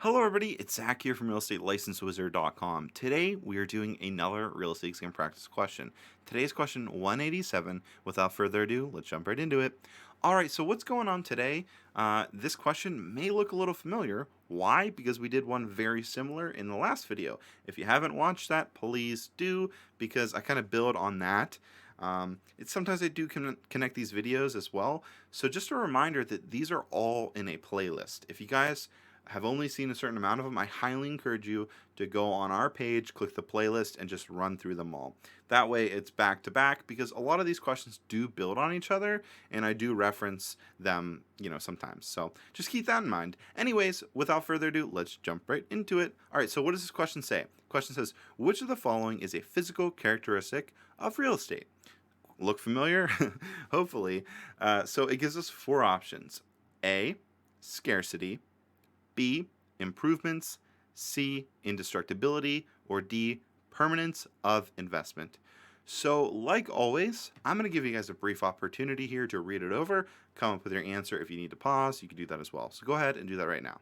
Hello everybody, it's Zach here from RealEstateLicenseWizard.com. Today we are doing another real estate exam practice question. Today's question 187. Without further ado, let's jump right into it. Alright, so what's going on today? This question may look a little familiar. Why? Because we did one very similar in the last video. If you haven't watched that, please do, because I kind of build on that. Sometimes I do connect these videos as well. So just a reminder that these are all in a playlist. If you guys have only seen a certain amount of them, I highly encourage you to go on our page, click the playlist, and just run through them all. That way it's back to back, because a lot of these questions do build on each other, and I do reference them, sometimes. So just keep that in mind. Anyways, without further ado, let's jump right into it. All right, so what does this question say? The question says, which of the following is a physical characteristic of real estate? Look familiar? Hopefully. So it gives us four options. A, scarcity. B, improvements. C, indestructibility. Or D, permanence of investment. So like always, I'm going to give you guys a brief opportunity here to read it over, come up with your answer. If you need to pause, you can do that as well. So go ahead and do that right now.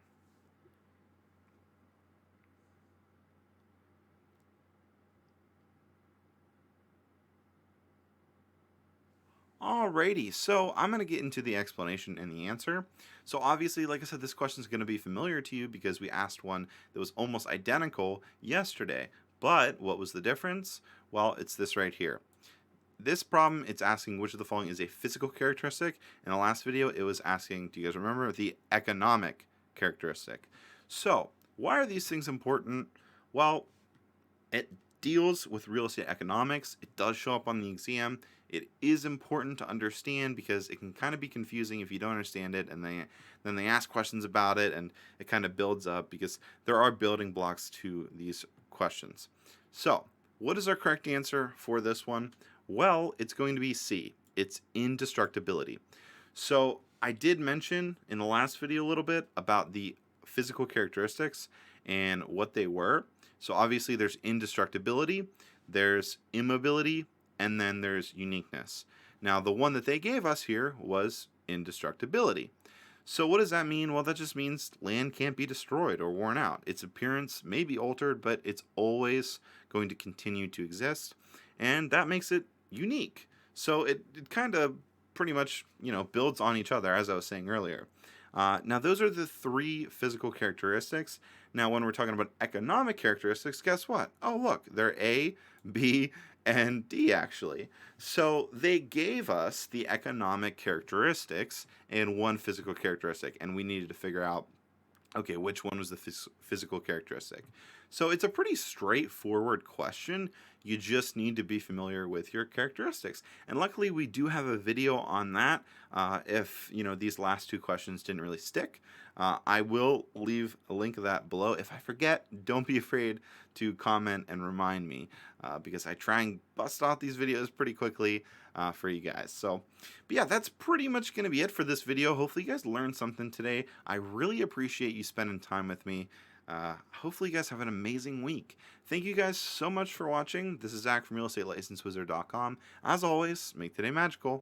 Alrighty, so I'm going to get into the explanation and the answer. So obviously, like I said, this question is going to be familiar to you because we asked one that was almost identical yesterday. But what was the difference? Well, it's this right here. This problem, it's asking which of the following is a physical characteristic. In the last video, it was asking, do you guys remember, the economic characteristic? So why are these things important? Well, it deals with real estate economics. It does show up on the exam. It is important to understand because it can kind of be confusing if you don't understand it, and then they ask questions about it, and it kind of builds up because there are building blocks to these questions. So, what is our correct answer for this one? Well, it's going to be C. It's indestructibility. So, I did mention in the last video a little bit about the physical characteristics and what they were. So obviously there's indestructibility, there's immobility, and then there's uniqueness. Now the one that they gave us here was indestructibility. So what does that mean? Well, that just means land can't be destroyed or worn out. Its appearance may be altered, but it's always going to continue to exist, and that makes it unique. So it kind of pretty much, builds on each other, as I was saying earlier. Now, those are the three physical characteristics. Now, when we're talking about economic characteristics, guess what? Oh, look, they're A, B, and D, actually. So they gave us the economic characteristics and one physical characteristic, and we needed to figure out, okay, which one was the physical characteristic? So it's a pretty straightforward question. You just need to be familiar with your characteristics. And luckily, we do have a video on that. If these last two questions didn't really stick, I will leave a link of that below. If I forget, don't be afraid to comment and remind me, because I try and bust out these videos pretty quickly for you guys. But yeah, that's pretty much going to be it for this video. Hopefully you guys learned something today. I really appreciate you spending time with me. Hopefully you guys have an amazing week. Thank you guys so much for watching. This is Zach from RealEstateLicenseWizard.com. As always, make today magical.